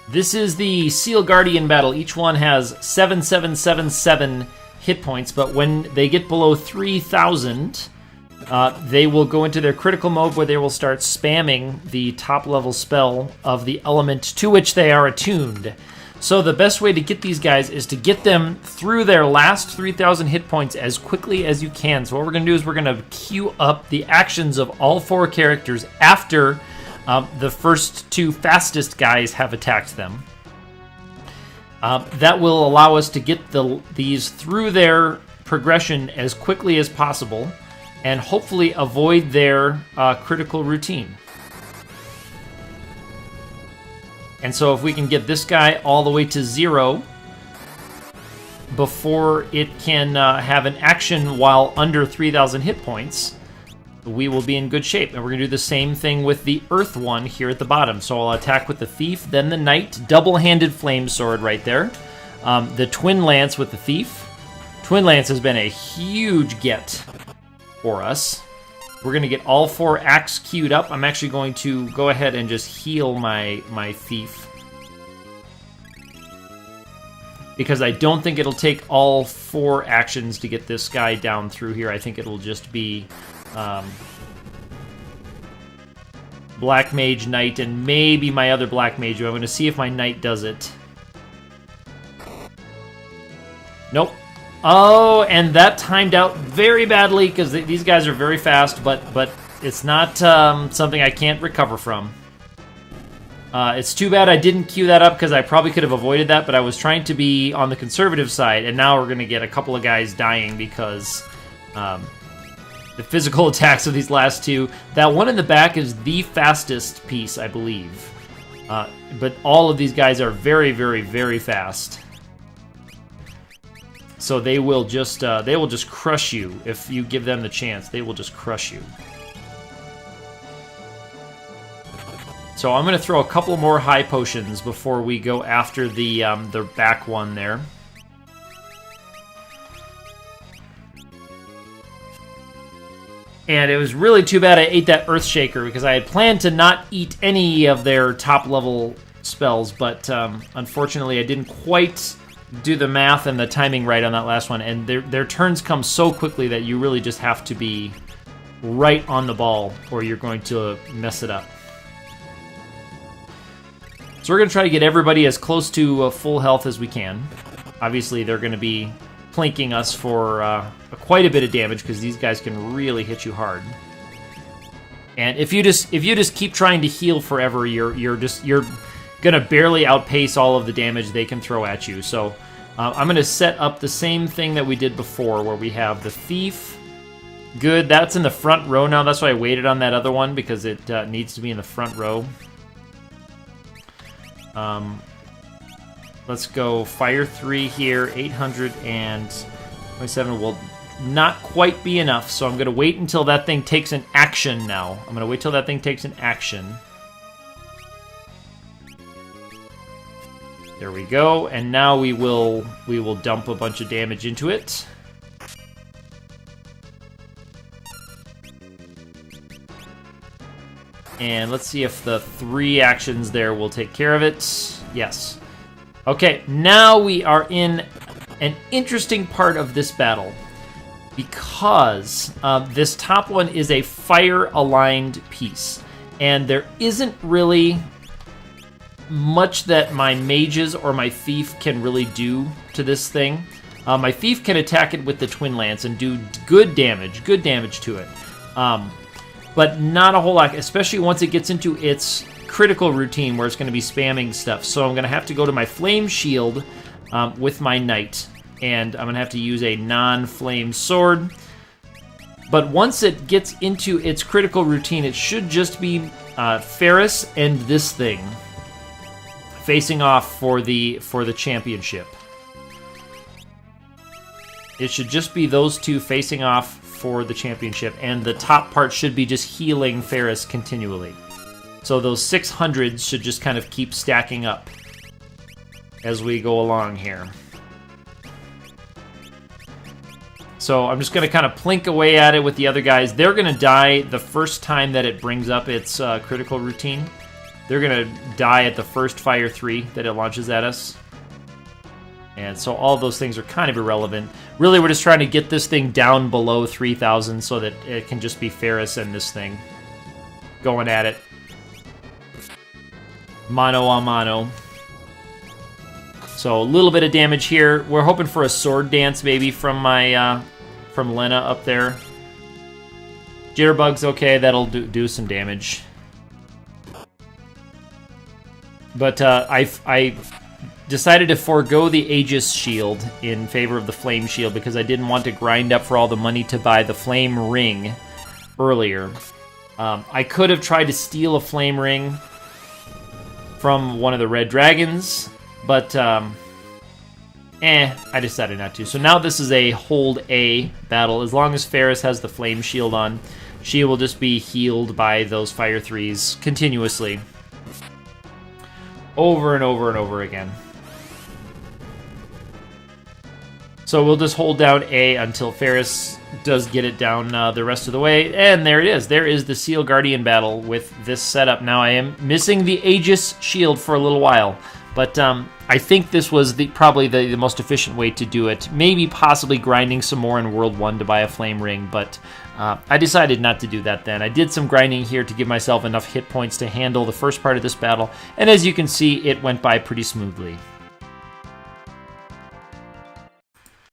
This is the Seal Guardian battle. Each one has 7777 hit points, but when they get below 3,000, they will go into their critical mode where they will start spamming the top level spell of the element to which they are attuned. So the best way to get these guys is to get them through their last 3,000 hit points as quickly as you can. So what we're going to do is we're going to queue up the actions of all 4 characters after the first 2 fastest guys have attacked them. That will allow us to get these through their progression as quickly as possible and hopefully avoid their critical routine. And so if we can get this guy all the way to 0 before it can have an action while under 3,000 hit points, we will be in good shape. And we're going to do the same thing with the Earth one here at the bottom. So I'll attack with the Thief, then the Knight, double-handed Flame Sword right there. The Twin Lance with the Thief. Twin Lance has been a huge get for us. We're going to get all 4 acts queued up. I'm actually going to go ahead and just heal my Thief, because I don't think it'll take all 4 actions to get this guy down through here. I think it'll just be Black Mage, Knight, and maybe my other Black Mage. I'm going to see if my Knight does it. Nope. Oh, and that timed out very badly because these guys are very fast, but it's not something I can't recover from. It's too bad I didn't queue that up because I probably could have avoided that, but I was trying to be on the conservative side, and now we're going to get a couple of guys dying because the physical attacks of these last 2. That one in the back is the fastest piece, I believe. But all of these guys are very, very, very fast. So they will just crush you if you give them the chance. They will just crush you. So I'm going to throw a couple more high potions before we go after the back one there. And it was really too bad I ate that Earthshaker because I had planned to not eat any of their top level spells, but unfortunately I didn't quite do the math and the timing right on that last one, and their turns come so quickly that you really just have to be right on the ball or you're going to mess it up. So we're going to try to get everybody as close to full health as we can. Obviously they're going to be plinking us for quite a bit of damage because these guys can really hit you hard. And if you just keep trying to heal forever, you're gonna barely outpace all of the damage they can throw at you. So I'm gonna set up the same thing that we did before, where we have the Thief. Good, that's in the front row now. That's why I waited on that other one, because it needs to be in the front row. Let's go Fire 3 here. 827 will not quite be enough, so I'm going to wait until that thing takes an action now. I'm going to wait till that thing takes an action. There we go, and now we will dump a bunch of damage into it. And let's see if the 3 actions there will take care of it. Yes. Okay, now we are in an interesting part of this battle, because this top one is a fire-aligned piece, and there isn't really much that my mages or my thief can really do to this thing. My thief can attack it with the Twin Lance and do good damage to it. But not a whole lot, especially once it gets into its critical routine where it's going to be spamming stuff. So I'm going to have to go to my Flame Shield with my Knight, and I'm going to have to use a non-flame sword. But once it gets into its critical routine, it should just be Ferris and this thing facing off for the championship. It should just be those two facing off for the championship, and the top part should be just healing Ferris continually. So those 600s should just kind of keep stacking up as we go along here. So I'm just going to kind of plink away at it with the other guys. They're going to die the first time that it brings up its critical routine. they're going to die at the first Fire 3 that it launches at us. And so all those things are kind of irrelevant. Really, we're just trying to get this thing down below 3,000 so that it can just be Ferris and this thing going at it. Mano a mano. So a little bit of damage here. We're hoping for a sword dance maybe from my from Lena up there. Jitterbug's okay. That'll do some damage. But I decided to forego the Aegis shield in favor of the Flame shield because I didn't want to grind up for all the money to buy the Flame ring earlier. I could have tried to steal a Flame ring from one of the red dragons, but I decided not to. So now this is a hold A battle. As long as Ferris has the Flame shield on, she will just be healed by those Fire 3s continuously. Over and over and over again. So we'll just hold down A until Ferris does get it down the rest of the way. And there it is. There is the Seal Guardian battle with this setup. Now I am missing the Aegis shield for a little while. But I think this was probably the most efficient way to do it. Maybe possibly grinding some more in World 1 to buy a Flame Ring. But I decided not to do that then. I did some grinding here to give myself enough hit points to handle the first part of this battle. And as you can see, it went by pretty smoothly.